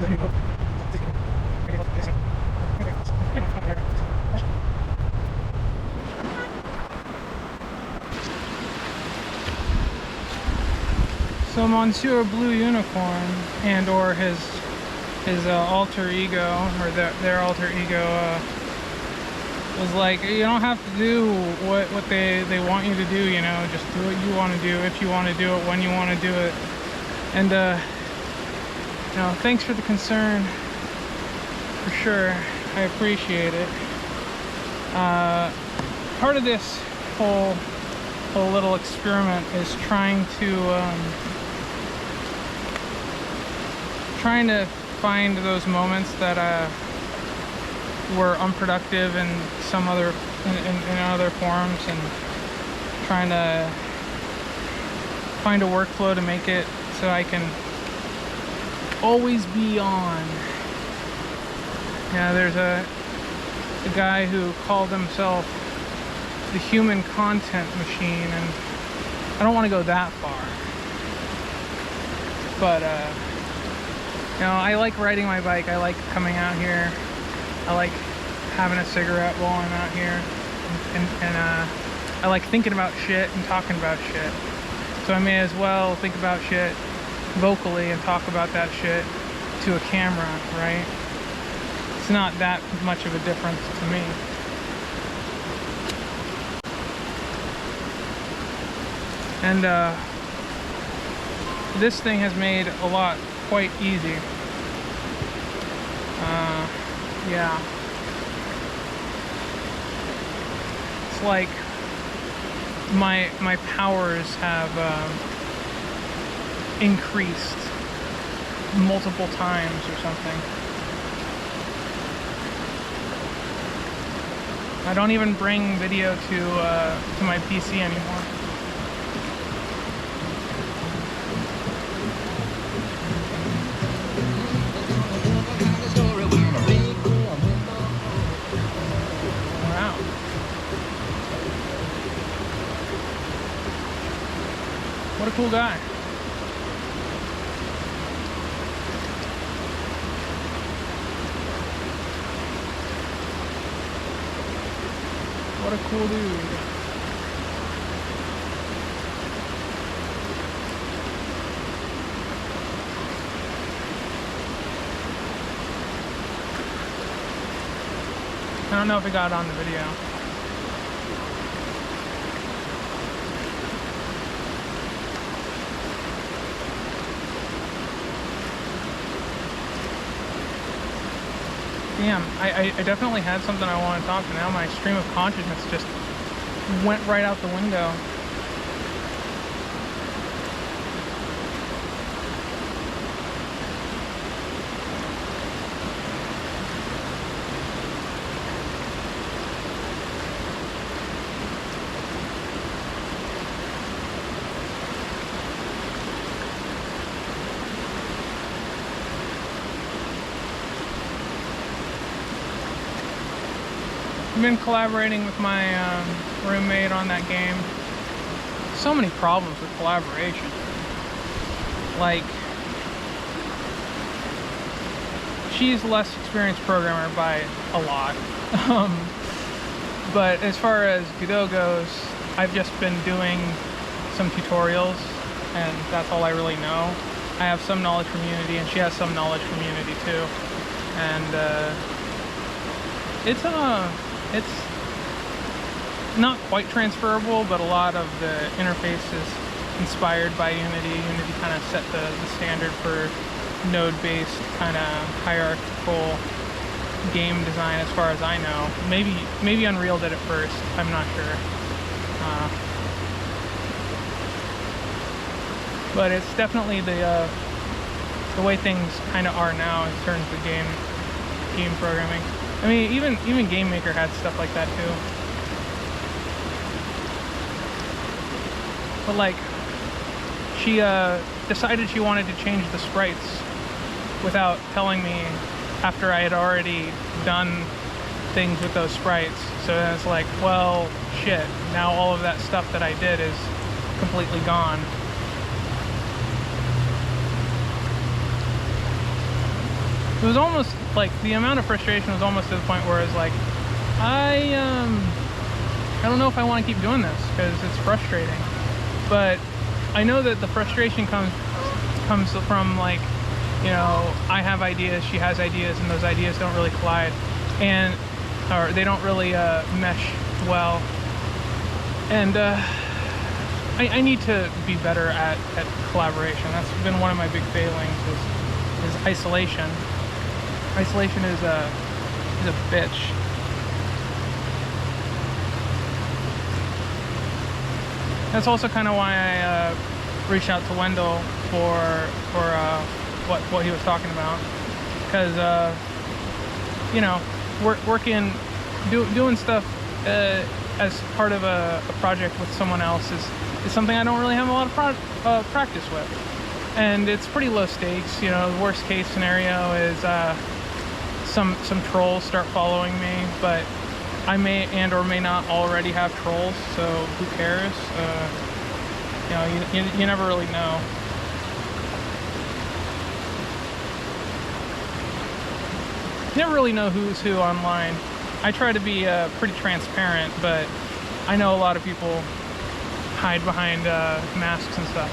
So Monsieur Blue Unicorn and or his alter ego, or their alter ego, was like, you don't have to do what they want you to do, you know, just do what you want to do, if you want to do it, when you want to do it. And you know, thanks for the concern, for sure. I appreciate it. Part of this whole little experiment is trying to find those moments that were unproductive in some other in other forms, and trying to find a workflow to make it so I can always be on. Yeah, there's a guy who called himself the human content machine, and I don't want to go that far, but you know, I like riding my bike, I like coming out here, I like having a cigarette while I'm out here, and I like thinking about shit and talking about shit. So I may as well think about shit vocally and talk about that shit to a camera, right? It's not that much of a difference to me. And this thing has made a lot quite easy. Yeah. It's like my powers have increased multiple times or something. I don't even bring video to my PC anymore. What a cool guy. What a cool dude. I don't know if it got on the video. Damn, I definitely had something I want to talk to. Now my stream of consciousness just went right out the window. I've been collaborating with my roommate on that game. So many problems with collaboration. Like, she's a less experienced programmer by a lot. But as far as Godot goes, I've just been doing some tutorials, and that's all I really know. I have some knowledge from Unity, and she has some knowledge from Unity too. And it's not quite transferable, but a lot of the interface is inspired by Unity. Unity kind of set the standard for node-based kind of hierarchical game design, as far as I know. Maybe Unreal did it first. I'm not sure. But it's definitely the way things kind of are now in terms of game programming. I mean, even Game Maker had stuff like that too. But like, she decided she wanted to change the sprites without telling me after I had already done things with those sprites. So then it's like, well, shit, now all of that stuff that I did is completely gone. it was almost like the amount of frustration was almost to the point where it's like, I don't know if I want to keep doing this because it's frustrating. But I know that the frustration comes from, like, you know, I have ideas, she has ideas, and those ideas don't really collide, or they don't really mesh well. And I need to be better at collaboration. That's been one of my big failings, is isolation. Isolation is a bitch. That's also kind of why I reached out to Wendell for what he was talking about, because you know, working, doing stuff as part of a project with someone else is something I don't really have a lot of practice with, and it's pretty low stakes. You know, the worst case scenario is some trolls start following me, but I may and or may not already have trolls, so who cares? You know, you never really know. You never really know who's who online. I try to be pretty transparent, but I know a lot of people hide behind masks and stuff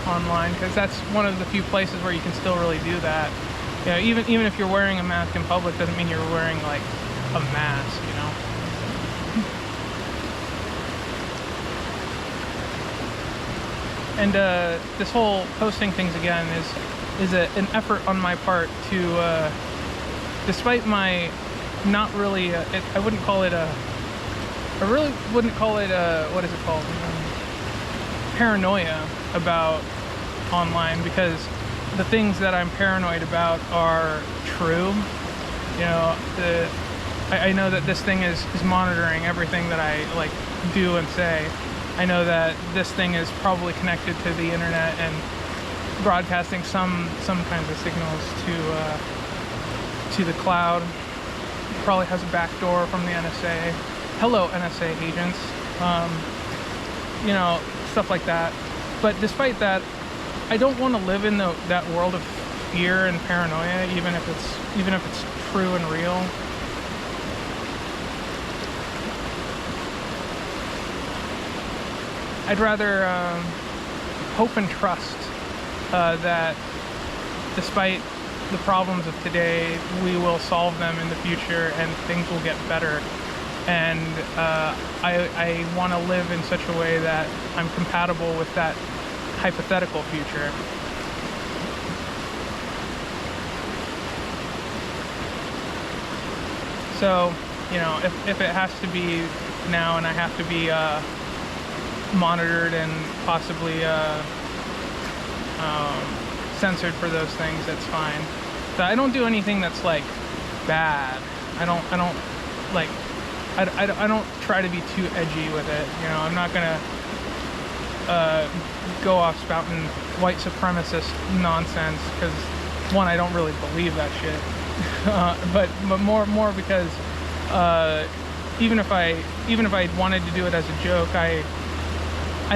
online, because that's one of the few places where you can still really do that. You know, even if you're wearing a mask in public, doesn't mean you're wearing like a mask, you know. And this whole posting things again is an effort on my part to, despite my not really, I wouldn't call it I really wouldn't call it what is it called? Paranoia about online, because the things that I'm paranoid about are true. You know, I know that this thing is monitoring everything that I like do and say. I know that this thing is probably connected to the internet and broadcasting some kinds of signals to the cloud. It probably has a backdoor from the NSA. Hello, NSA agents. You know, stuff like that. But despite that, I don't want to live in that world of fear and paranoia, even if it's true and real. I'd rather hope and trust that despite the problems of today, we will solve them in the future and things will get better. And I want to live in such a way that I'm compatible with that hypothetical future. So, you know, if it has to be now and I have to be monitored and possibly censored for those things, that's fine. But I don't do anything that's like bad. I don't try to be too edgy with it. You know, I'm not gonna go off spouting white supremacist nonsense, because one, I don't really believe that shit. But more because even if I wanted to do it as a joke, I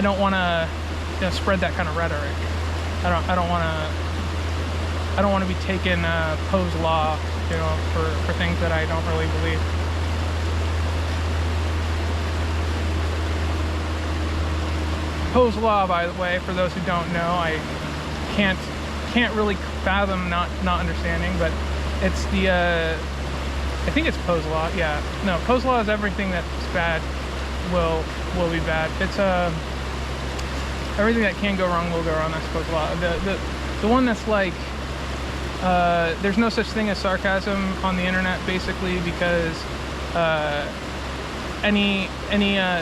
don't want to, you know, spread that kind of rhetoric. I don't want to be taken Poe's law, you know, for things that I don't really believe. Poe's law, by the way, for those who don't know, I can't really fathom not understanding, but it's the I think it's Poe's law. Yeah, no, Poe's law is everything that's bad will be bad. It's everything that can go wrong will go wrong. That's Poe's law. The one that's like there's no such thing as sarcasm on the internet, basically, because any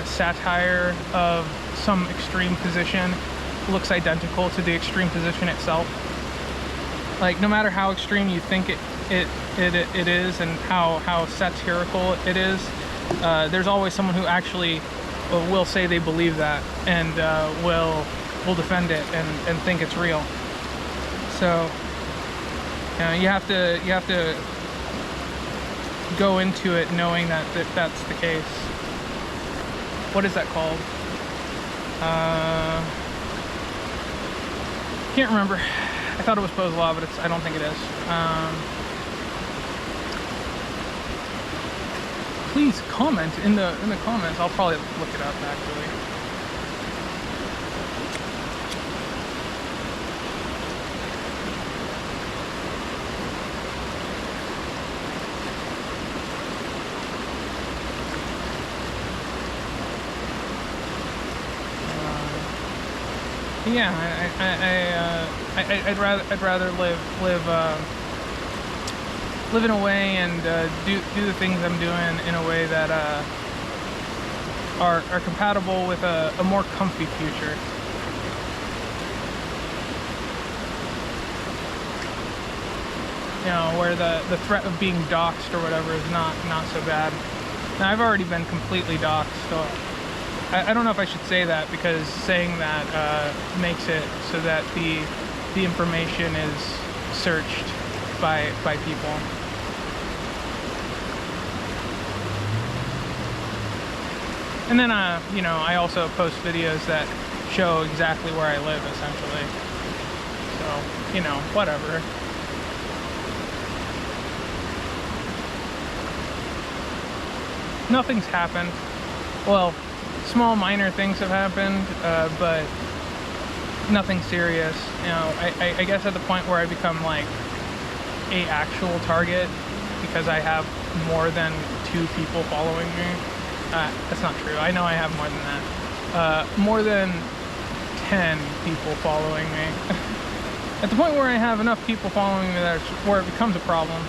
satire of some extreme position looks identical to the extreme position itself. Like, no matter how extreme you think it is and how satirical it is, there's always someone who actually will say they believe that and will defend it and think it's real. So, you know, you have to go into it knowing that's the case. What is that called? Can't remember. I thought it was Poe's law, but I don't think it is. Please comment in the comments. I'll probably look it up actually. Yeah, I'd rather live in a way and do the things I'm doing in a way that are compatible with a more comfy future. You know, where the threat of being doxxed or whatever is not so bad. Now, I've already been completely doxxed, so I don't know if I should say that, because saying that makes it so that the information is searched by people. And then you know, I also post videos that show exactly where I live, essentially. So, you know, whatever. Nothing's happened. Well, small minor things have happened, but nothing serious. You know, I guess at the point where I become like a actual target because I have more than 2 people following me. That's not true. I know I have more than that. More than 10 people following me. At the point where I have enough people following me that's where it becomes a problem.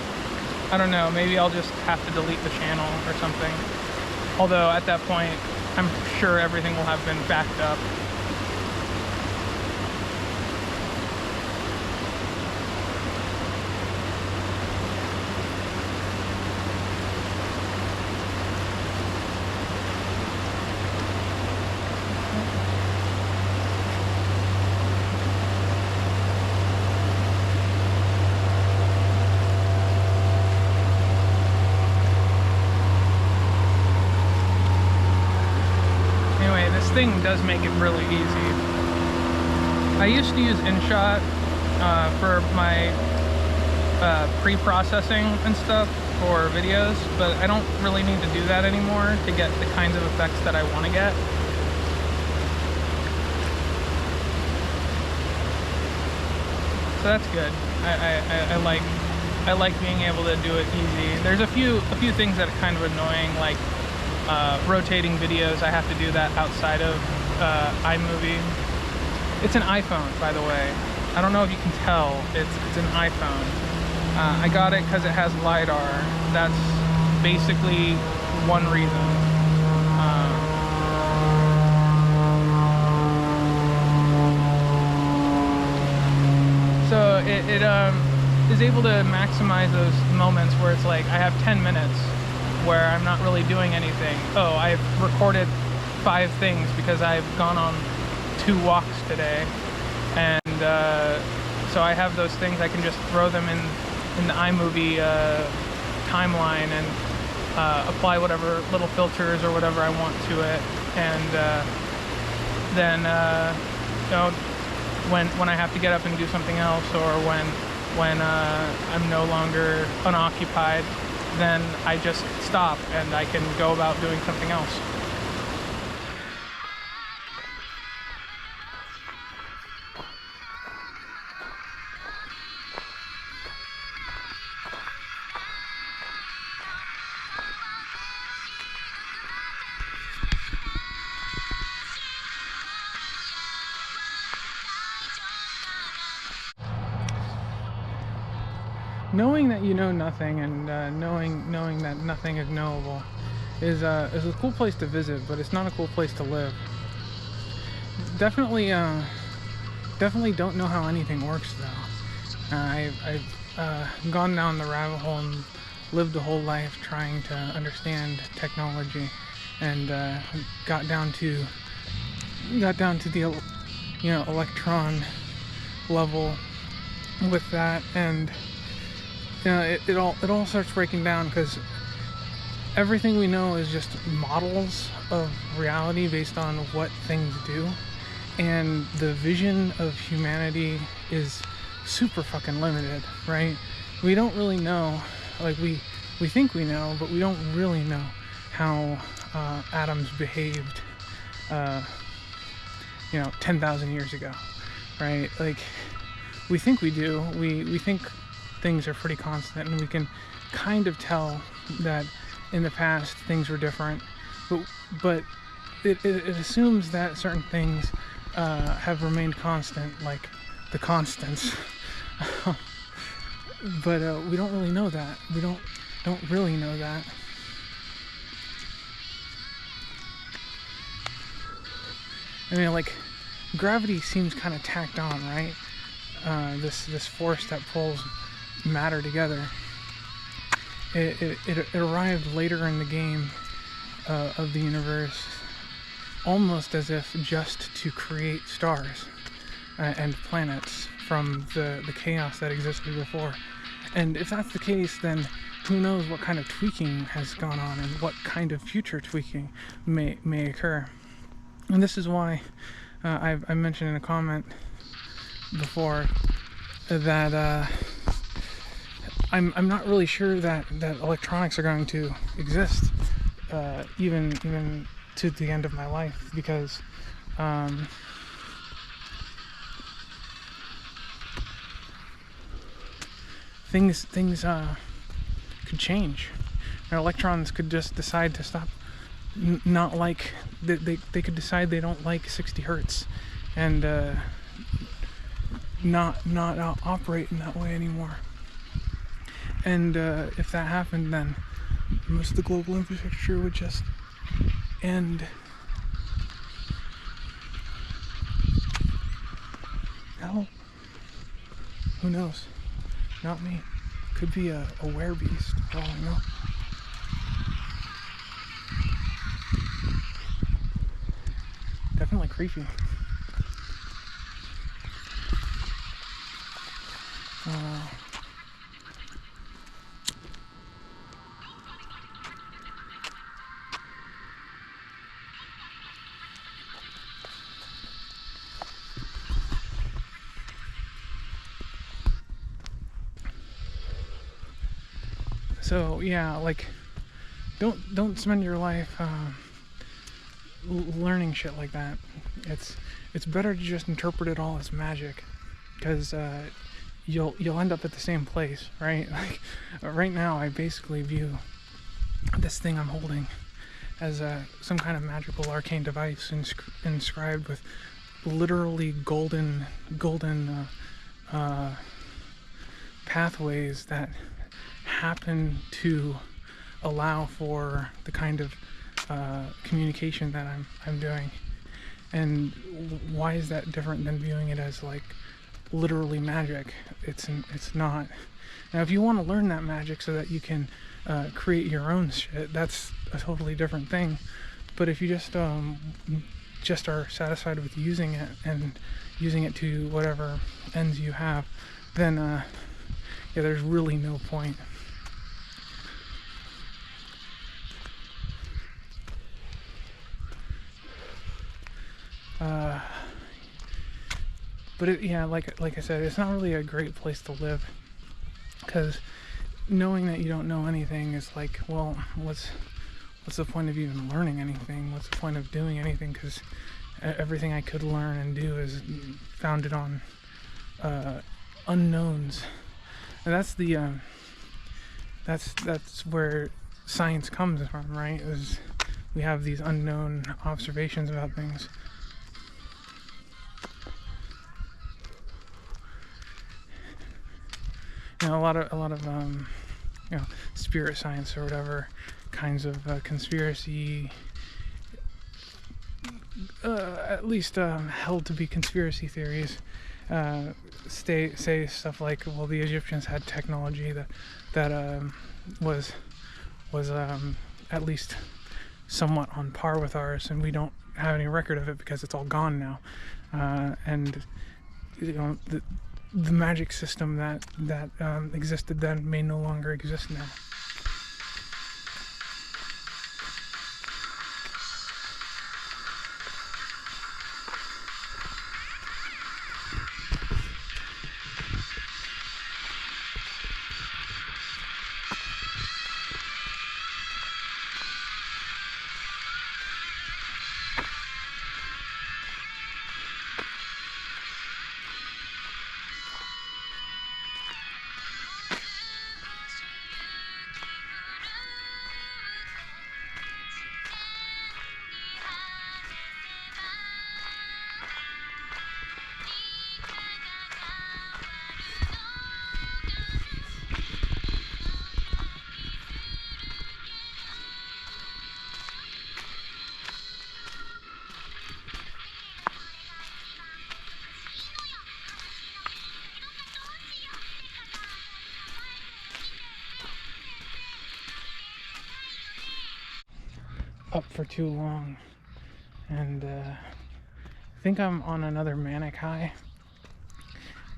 I don't know, maybe I'll just have to delete the channel or something. Although at that point, I'm sure everything will have been backed up. Thing does make it really easy. I used to use InShot for my pre-processing and stuff for videos, but I don't really need to do that anymore to get the kinds of effects that I want to get. So that's good. I like being able to do it easy. There's a few things that are kind of annoying, like rotating videos. I have to do that outside of iMovie. It's an iPhone, by the way. I don't know if you can tell. It's an iPhone. I got it because it has LiDAR. That's basically one reason. So it is able to maximize those moments where it's like I have 10 minutes where I'm not really doing anything. Oh, I've recorded 5 things because I've gone on 2 walks today, and so I have those things. I can just throw them in the iMovie timeline and apply whatever little filters or whatever I want to it, and then you know, when I have to get up and do something else, or when I'm no longer unoccupied, then I just stop and I can go about doing something else. Knowing that you know nothing, and knowing that nothing is knowable is a cool place to visit, but it's not a cool place to live. Definitely don't know how anything works though. I've gone down the rabbit hole and lived a whole life trying to understand technology, and got down to the electron level with that, and it all starts breaking down, because everything we know is just models of reality based on what things do, and the vision of humanity is super fucking limited, right? We don't really know, like we think we know, but we don't really know how atoms behaved, 10,000 years ago, right? Like, we think we do. We think things are pretty constant, and we can kind of tell that in the past things were different, but it assumes that certain things have remained constant, like the constants. But we don't really know that. We don't really know that. I mean, like, gravity seems kind of tacked on, right? This force that pulls matter together. It arrived later in the game of the universe, almost as if just to create stars and planets from the chaos that existed before. And if that's the case, then who knows what kind of tweaking has gone on and what kind of future tweaking may occur. And this is why I mentioned in a comment before that I'm not really sure that electronics are going to exist even to the end of my life, because things could change. And electrons could just decide to stop, not like they could decide they don't like 60 hertz and not operate in that way anymore. And if that happened, then most of the global infrastructure would just end. Hell, who knows? Not me. Could be a werebeast, for all I know. Definitely creepy. So yeah, like, don't spend your life learning shit like that. It's better to just interpret it all as magic, because you'll end up at the same place, right? Like, right now I basically view this thing I'm holding as some kind of magical arcane device inscribed with literally golden pathways that happen to allow for the kind of communication that I'm doing. And why is that different than viewing it as like literally magic? It's not. Now, if you want to learn that magic so that you can create your own shit, that's a totally different thing. But if you just are satisfied with using it and using it to whatever ends you have, then yeah, there's really no point. But yeah, like I said, it's not really a great place to live, because knowing that you don't know anything is like, well, what's the point of even learning anything? What's the point of doing anything? Because everything I could learn and do is founded on unknowns, and that's where science comes from, right? Is we have these unknown observations about things. You know, a lot of spirit science or whatever kinds of conspiracy, at least held to be conspiracy theories, say stuff like, well, the Egyptians had technology that was at least somewhat on par with ours, and we don't have any record of it because it's all gone now. And the magic system that existed then may no longer exist now. up for too long, and I think I'm on another manic high,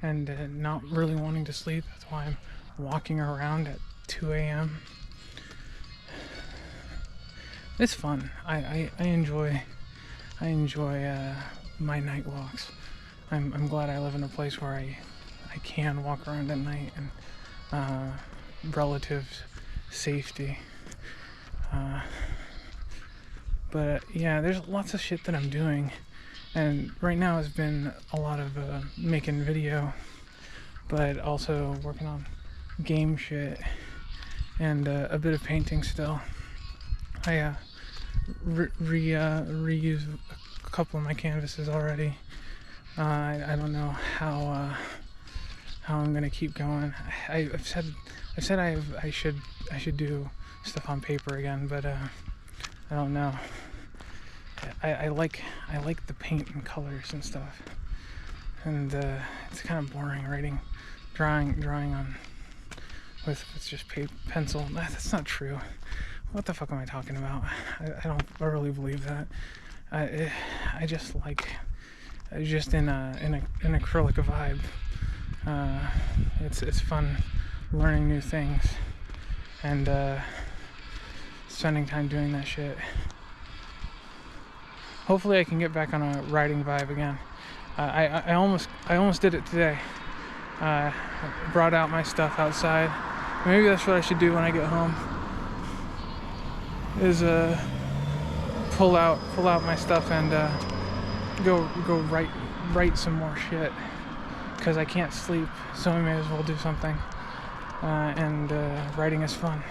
and not really wanting to sleep. That's why I'm walking around at 2 a.m. It's fun. I enjoy my night walks. I'm glad I live in a place where I can walk around at night and relative safety. But yeah, there's lots of shit that I'm doing, and right now has been a lot of making video, but also working on game shit and a bit of painting still. I reuse a couple of my canvases already. I don't know how I'm gonna keep going. I've said I should do stuff on paper again, but I don't know. I like the paint and colors and stuff, and it's kind of boring drawing on with just pencil. That's not true. What the fuck am I talking about? I don't really believe that. I just like just in an acrylic vibe. It's fun learning new things and spending time doing that shit. Hopefully I can get back on a writing vibe again. I almost did it today. Brought out my stuff outside. Maybe that's what I should do when I get home. Is pull out my stuff and go write some more shit, because I can't sleep, so I may as well do something. And writing is fun.